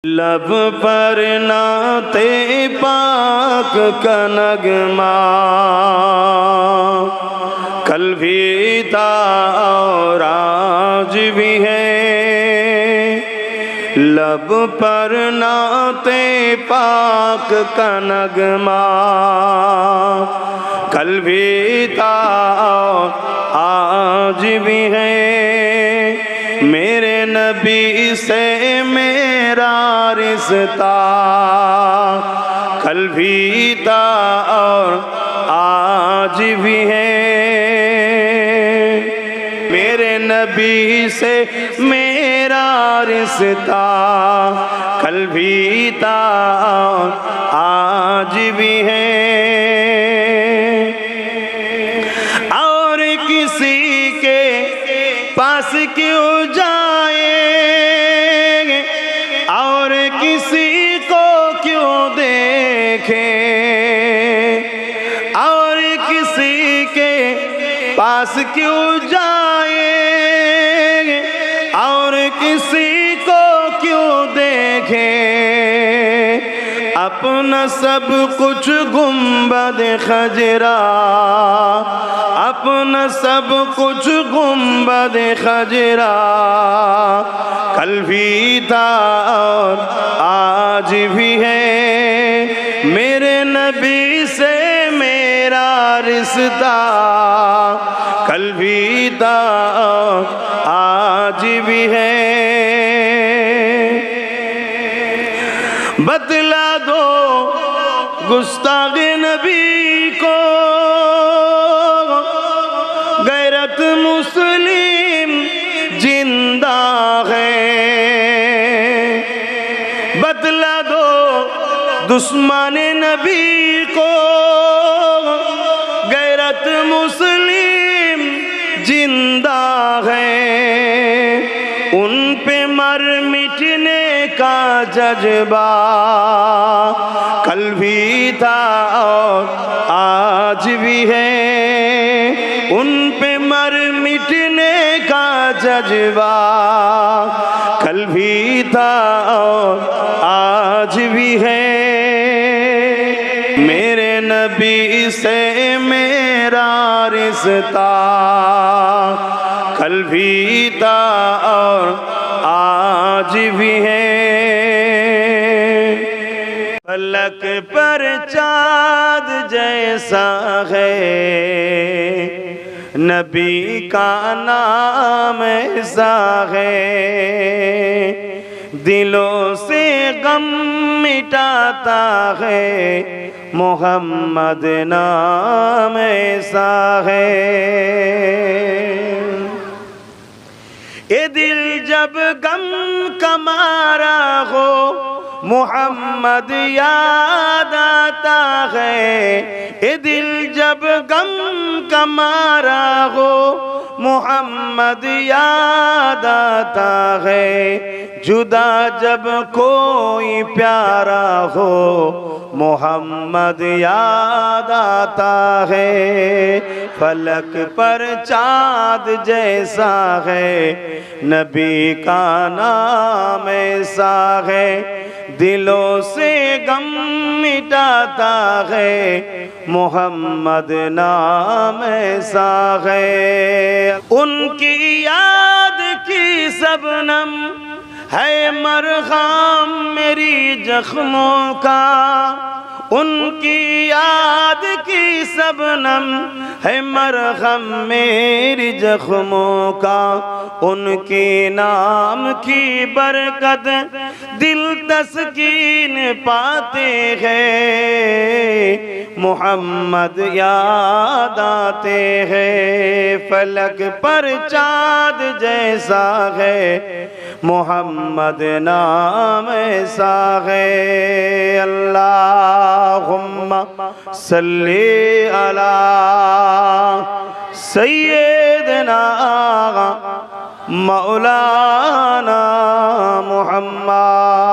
लब पर नाते पाक का नगमा कल भी था और आज भी है। लब पर नाते पाक का नगमा कल भी था और आज भी है। मेरे नबी से मेरा रिश्ता कल भी था और आज भी है। मेरे नबी से मेरा रिश्ता कल भी था और आज भी है। और किसी के पास क्यों जाए और किसी को क्यों देखे और किसी के पास क्यों जाए और किसी को क्यों देखे। अपना सब कुछ गुंबद खजरा अपना सब कुछ गुंबद खजरा कल भी था और आज भी है। मेरे नबी से मेरा रिश्ता कल भी था और आज भी है। बतला दो गुस्ताख नबी को गैरत मुस्लिम जिंदा है। बतला दो दुश्मन नबी को गैरत मुस्लिम जिंदा है। उन पे मर मिटने का जज्बा कल भी था और आज भी है। उन पे मर मिटने का जज्बा कल भी था और आज भी है। मेरे नबी से मेरा रिश्ता कल भी था और आज भी है। फलक पर चाँद जैसा है नबी का नाम ऐसा है। दिलों से गम मिटाता है मोहम्मद नाम ऐसा है। ये दिल जब गम का मारा हो मोहम्मद याद आता है। ये दिल जब गम का मारा हो मोहम्मद याद आता है। जुदा जब कोई प्यारा हो मोहम्मद याद आता है। फलक पर चाँद जैसा है नबी का नाम ऐसा है। दिलों से गम मिटाता है मोहम्मद नाम ऐसा है। उनकी याद की सबनम है मरहम मेरी जख्मों का। उनकी याद की सबनम है मरहम मेरी जख्मों का। उनके नाम की बरकत दिल तस्कीन पाते हैं मोहम्मद याद आते हैं। फलक पर चाँद जैसा है मोहम्मद नाम ऐसा है। अल्लाहुम्मा सल्ली अला सय्यदना मौलाना मुहम्मद।